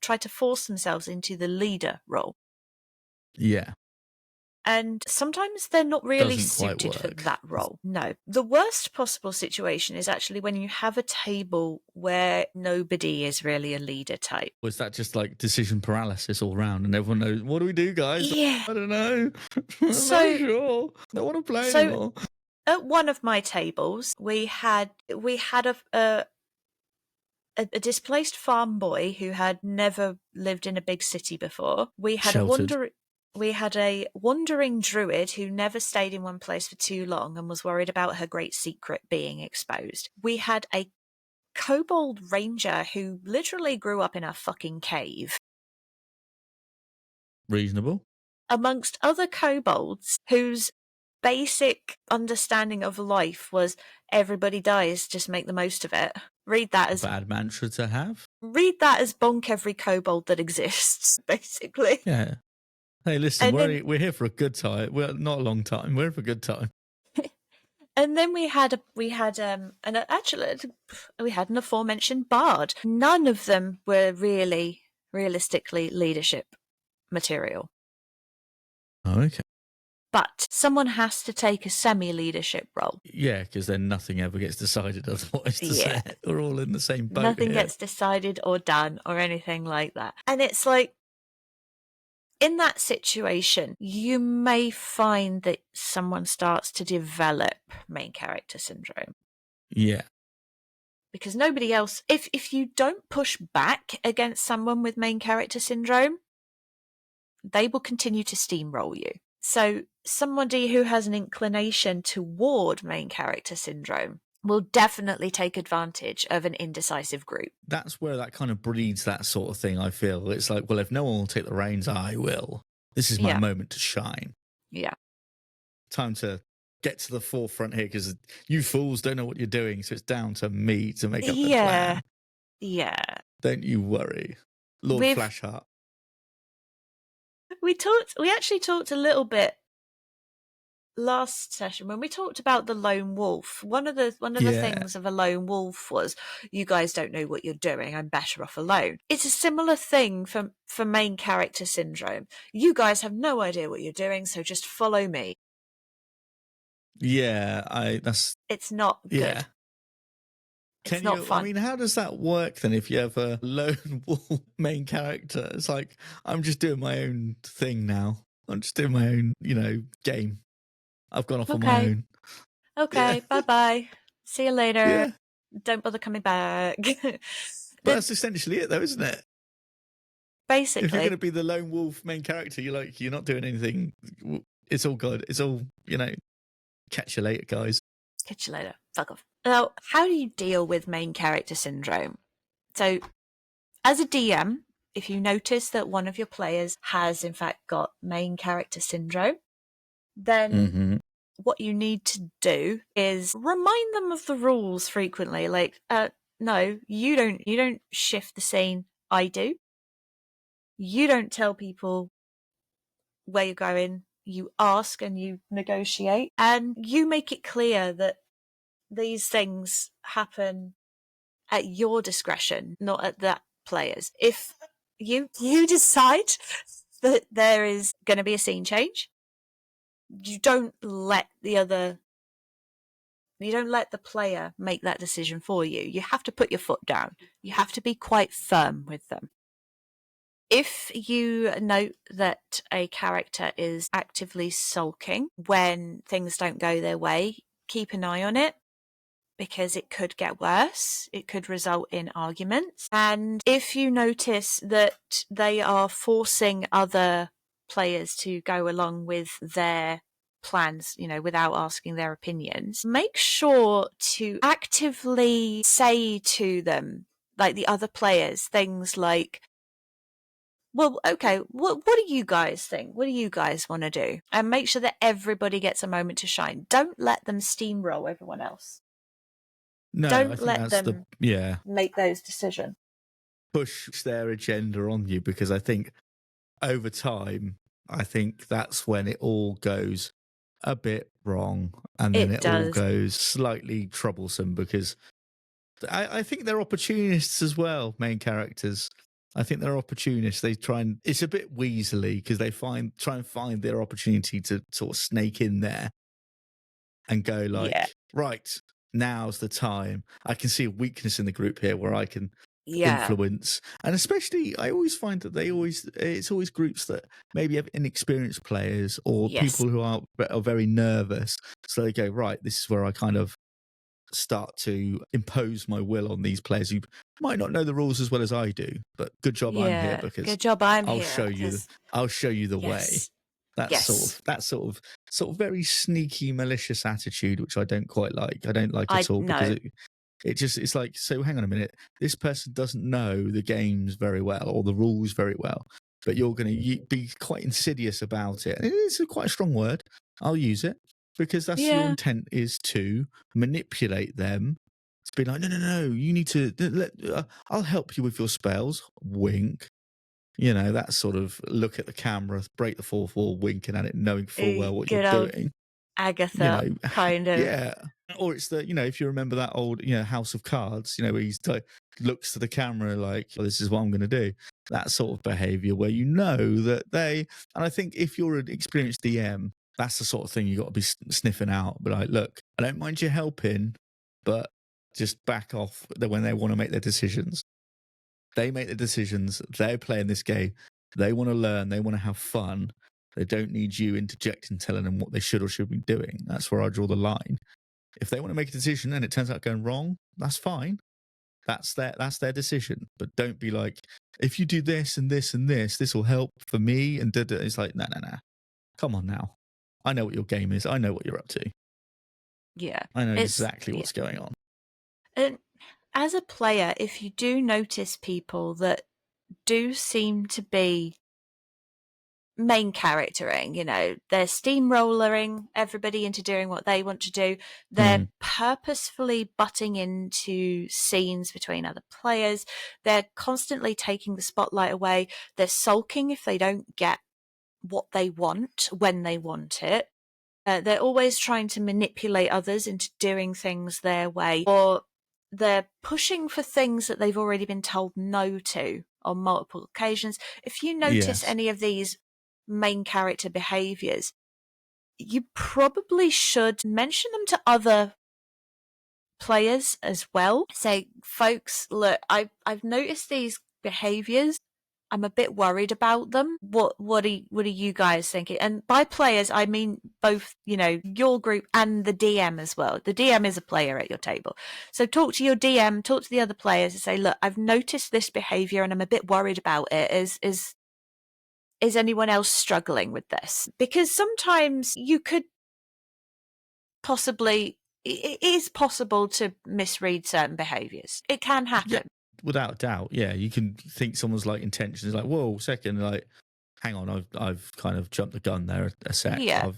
try to force themselves into the leader role. Yeah. And sometimes they're not really suited for that role. No. The worst possible situation is actually when you have a table where nobody is really a leader type. Was that just like decision paralysis all round and everyone knows, what do we do, guys? Yeah. I don't know. I'm not sure. I don't want to play anymore. At one of my tables, we had a displaced farm boy who had never lived in a big city before. We had a wandering druid who never stayed in one place for too long and was worried about her great secret being exposed. We had a kobold ranger who literally grew up in a fucking cave. Reasonable. Amongst other kobolds whose basic understanding of life was everybody dies, just make the most of it. Read that as... bad mantra to have. Read that as bonk every kobold that exists, basically. Yeah. Hey, listen, we're here for a good time. Well, not a long time. We're here for a good time. And then we had an aforementioned bard. None of them were really realistically leadership material. Oh, okay. But someone has to take a semi-leadership role. Yeah, because then nothing ever gets decided otherwise. We're all in the same boat. Nothing gets decided or done or anything like that. And it's like, in that situation, you may find that someone starts to develop main character syndrome. Yeah. Because nobody else, if you don't push back against someone with main character syndrome, they will continue to steamroll you. So somebody who has an inclination toward main character syndrome will definitely take advantage of an indecisive group. That's where that kind of breeds that sort of thing, I feel. It's like, well, if no one will take the reins, I will. This is my moment to shine. Yeah. Time to get to the forefront here because you fools don't know what you're doing, so it's down to me to make up the plan. Yeah. Don't you worry. Lord Flashheart. We actually talked a little bit last session when we talked about the lone wolf. One of the things of a lone wolf was, you guys don't know what you're doing, I'm better off alone. It's a similar thing for main character syndrome. You guys have no idea what you're doing, so just follow me. Yeah, it's not good. It's not fun. I mean, how does that work then if you have a lone wolf main character? It's like, I'm just doing my own thing now. I'm just doing my own, game. I've gone off on my own. Okay, bye-bye. See you later. Yeah. Don't bother coming back. But that's essentially it, though, isn't it? Basically. If you're going to be the lone wolf main character, you're not doing anything. It's all good. It's all, catch you later, guys. Catch you later. Fuck off. Now, how do you deal with main character syndrome? So, as a DM, if you notice that one of your players has, in fact, got main character syndrome, then what you need to do is remind them of the rules frequently. Like, no, you don't shift the scene. I do. You don't tell people where you're going. You ask and you negotiate, and you make it clear that these things happen at your discretion, not at that player's. If you decide that there is going to be a scene change, you don't let the player make that decision for you. You have to put your foot down. You have to be quite firm with them. If you note that a character is actively sulking when things don't go their way, keep an eye on it, because it could get worse. It could result in arguments. And if you notice that they are forcing other players to go along with their plans, without asking their opinions, make sure to actively say to them, like the other players, things like, well, okay, what do you guys think? What do you guys want to do? And make sure that everybody gets a moment to shine. Don't let them steamroll everyone else. No, don't let them make those decisions. Push their agenda on you, because I think over time, that's when it all goes a bit wrong, and then it all goes slightly troublesome, because I think they're opportunists as well, main characters. I think they're opportunists. They it's a bit weaselly because they try and find their opportunity to sort of snake in there and go like, right, now's the time. I can see a weakness in the group here where I can influence. And especially, I always find that it's always groups that maybe have inexperienced players or people who are very nervous. So they go, right, this is where I kind of start to impose my will on these players who might not know the rules as well as I do. But good job I'm here, because good job I'll show you the way. That sort of very sneaky, malicious attitude, which I don't quite like. I don't like at all, because it's like, so hang on a minute, this person doesn't know the games very well or the rules very well, but you're going to be quite insidious about it. And it's quite a strong word. I'll use it, because that's your intent, is to manipulate them. To be like, no, you need to, I'll help you with your spells. Wink. That sort of look at the camera, break the fourth wall, winking at it, knowing full well what you're doing. Agatha, kind of. Yeah. Or it's the, if you remember that old, House of Cards, where he looks to the camera like, oh, this is what I'm going to do. That sort of behavior where that and I think if you're an experienced DM, that's the sort of thing you got to be sniffing out. But like, look, I don't mind you helping, but just back off when they want to make their decisions. They make the decisions. They're playing this game. They want to learn. They want to have fun. They don't need you interjecting, telling them what they should or should be doing. That's where I draw the line. If they want to make a decision and it turns out going wrong, that's fine. That's their decision. But don't be like, if you do this and this and this will help for me. And it's like, no. Come on now. I know what your game is. I know what you're up to. Yeah. I know exactly what's going on. And as a player, if you do notice people that do seem to be main charactering, they're steamrollering everybody into doing what they want to do. They're purposefully butting into scenes between other players. They're constantly taking the spotlight away. They're sulking if they don't get what they want when they want it. They're always trying to manipulate others into doing things their way, or they're pushing for things that they've already been told no to on multiple occasions. If you notice any of these main character behaviors, you probably should mention them to other players as well. Say, folks, look, I've noticed these behaviors. I'm a bit worried about them. What are you guys thinking? And by players, I mean both, your group and the DM as well. The DM is a player at your table. So talk to your DM, talk to the other players and say, look, I've noticed this behavior and I'm a bit worried about it. Is anyone else struggling with this? Because sometimes you could possibly, it is possible to misread certain behaviors. It can happen. Yeah, without doubt. Yeah, you can think someone's like intentions like, whoa, second, like, hang on, I've kind of jumped the gun there a sec. Yeah.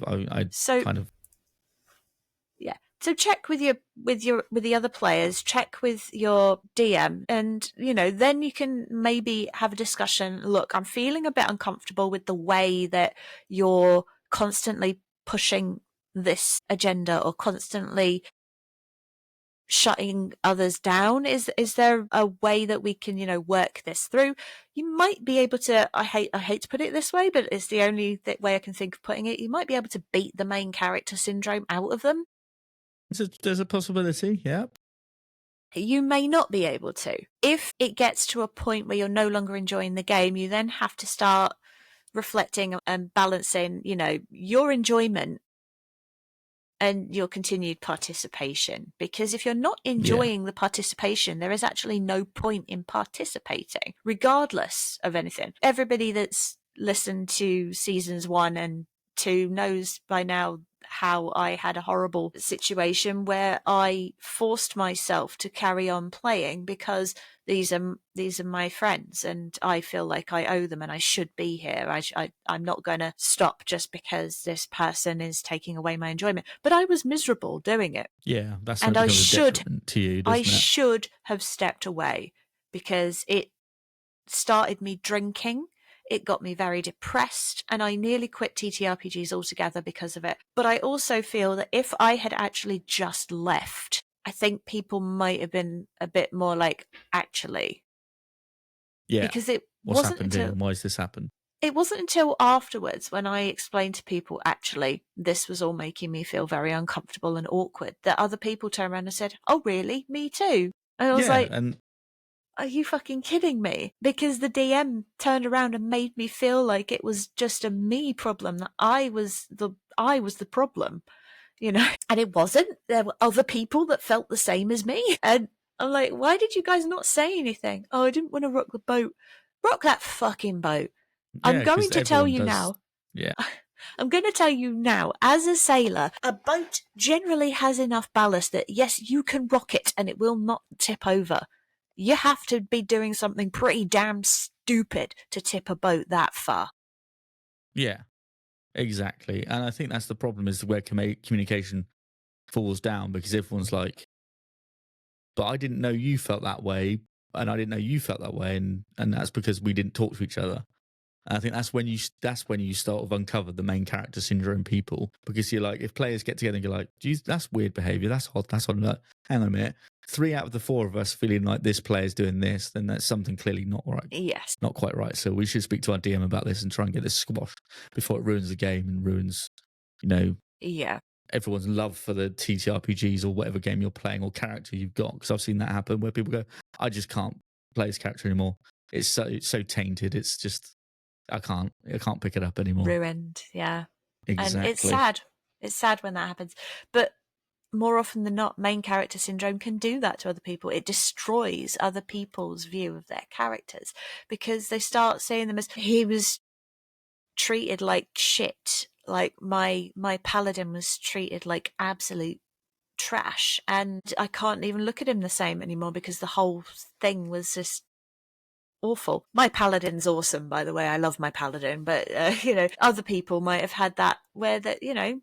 Yeah. So check with the other players, check with your DM, and then you can maybe have a discussion. Look, I'm feeling a bit uncomfortable with the way that you're constantly pushing this agenda or constantly shutting others down. Is there a way that we can work this through? You might be able to, I hate to put it this way, but it's the only way I can think of putting it, you might be able to beat the main character syndrome out of them. There's a possibility. Yeah. You may not be able to. If it gets to a point where you're no longer enjoying the game, you then have to start reflecting and balancing your enjoyment and your continued participation. Because if you're not enjoying the participation, there is actually no point in participating, regardless of anything. Everybody that's listened to seasons 1 and 2 knows by now how I had a horrible situation where I forced myself to carry on playing because these are my friends and I feel like I owe them and I should be here. I'm not going to stop just because this person is taking away my enjoyment. But I was miserable doing it. Yeah, that's and I should to you, doesn't it? should have stepped away because it started me drinking. It got me very depressed and I nearly quit TTRPGs altogether because of it. But I also feel that if I had actually just left, I think people might have been a bit more like, actually. Yeah. Because it What's wasn't happened until... here? Why has this happened? It wasn't until afterwards when I explained to people, actually, this was all making me feel very uncomfortable and awkward, that other people turned around and said, oh, really? Me too. And I was like... Are you fucking kidding me? Because the DM turned around and made me feel like it was just a me problem, that I was the problem, And it wasn't. There were other people that felt the same as me. And I'm like, why did you guys not say anything? Oh, I didn't want to rock the boat. Rock that fucking boat. Yeah, I'm going to tell you now. Yeah. I'm going to tell you now, as a sailor, a boat generally has enough ballast that, yes, you can rock it and it will not tip over. You have to be doing something pretty damn stupid to tip a boat that far. Yeah, exactly. And I think that's the problem, is where communication falls down, because everyone's like, but I didn't know you felt that way, and I didn't know you felt that way, and that's because we didn't talk to each other. And I think that's when you start to uncover the main character syndrome people, because you're like, if players get together and you're like, geez, that's weird behavior, that's odd, like, hang on a minute, 3 out of the 4 of us feeling like this player's doing this, then that's something clearly not right. Yes. Not quite right. So we should speak to our DM about this and try and get this squashed before it ruins the game and ruins, yeah, everyone's love for the TTRPGs or whatever game you're playing or character you've got. Because I've seen that happen where people go, I just can't play this character anymore. It's so tainted. It's just, I can't pick it up anymore. Ruined, yeah. Exactly. And it's sad. It's sad when that happens. But more often than not, main character syndrome can do that to other people. It destroys other people's view of their characters because they start seeing them as, he was treated like shit. Like my paladin was treated like absolute trash, and I can't even look at him the same anymore because the whole thing was just awful. My paladin's awesome, by the way. I love my paladin, but other people might have had that where that the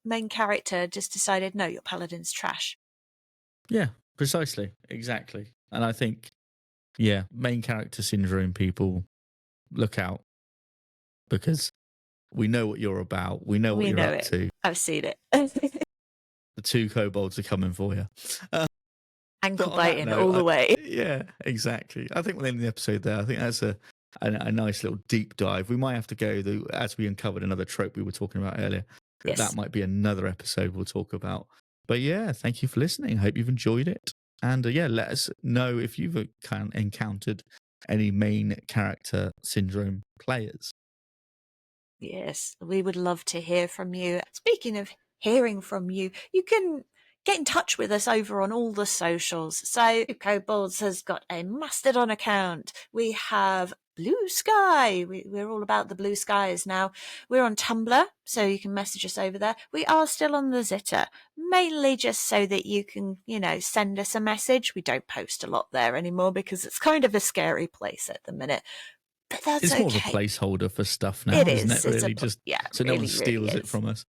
main character just decided, no, your paladin's trash. Yeah, precisely, exactly. And I think, yeah, main character syndrome people, look out, because we know what you're about. We know what you're up to. I've seen it. The 2 kobolds are coming for you. Ankle biting all the way. Yeah, exactly. I think we'll end the episode there. I think that's a nice little deep dive. We might have to go, as we uncovered another trope we were talking about earlier. Yes. That might be another episode we'll talk about. But yeah, thank you for listening. I hope you've enjoyed it. And let us know if you've encountered any main character syndrome players. Yes, we would love to hear from you. Speaking of hearing from you, you can get in touch with us over on all the socials. So Kobolds has got a Mastodon account. We have Blue Sky. We're all about the blue skies now. We're on Tumblr, so you can message us over there. We are still on the Zitter, mainly just so that you can, send us a message. We don't post a lot there anymore because it's kind of a scary place at the minute. But that's it's okay. more of a placeholder for stuff now, isn't it? Really, so really, no one steals it from us.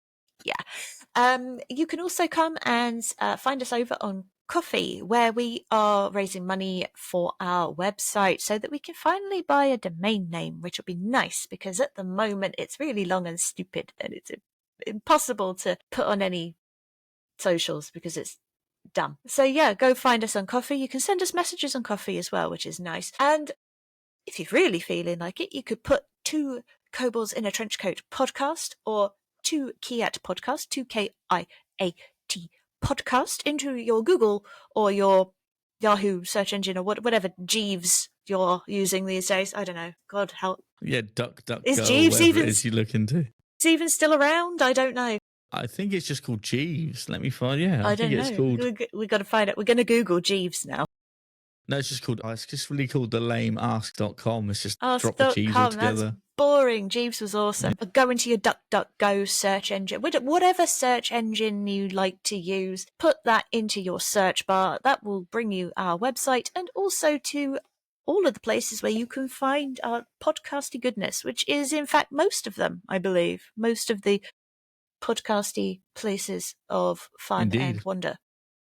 Yeah. You can also come and find us over on Coffee, where we are raising money for our website so that we can finally buy a domain name, which will be nice because at the moment it's really long and stupid and it's impossible to put on any socials because it's dumb. So yeah, go find us on Coffee. You can send us messages on Coffee as well, which is nice. And if you're really feeling like it, you could put 2 Kobolds in a Trench Coat podcast or 2 Kiat podcast, 2KIAT podcast into your Google or your Yahoo search engine or whatever Jeeves you're using these days. I don't know. God help. Yeah, duck, is go, Jeeves whatever even, it is you look into. Is even still around? I don't know. I think it's just called Jeeves. Let me find. Yeah, I don't think know. It's called. We got to find it. We're going to Google Jeeves now. No, it's just called. It's just really called the lameask.com. It's just Ask. drop the Jeeves all together. That's boring. Jeeves was awesome. Yeah. Go into your DuckDuckGo search engine, whatever search engine you like to use. Put that into your search bar. That will bring you our website and also to all of the places where you can find our podcasty goodness, which is in fact most of them, I believe. Most of the podcasty places of fun Indeed. And wonder.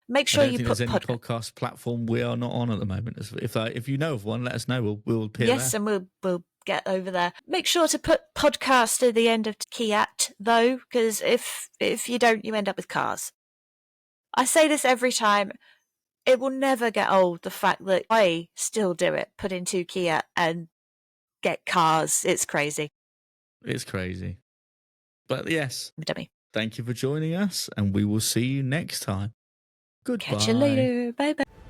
Make sure you put there's any podcast platform we are not on at the moment. If you know of one, let us know. We'll appear there. Yes, and we'll get over there. Make sure to put podcast at the end of Kiat though, because if you don't, you end up with cars. I say this every time. It will never get old, the fact that I still do it. Put in 2 Kiat and get cars. It's crazy. It's crazy. But yes, dummy. Thank you for joining us, and we will see you next time. Goodbye. Catch you later. Bye bye.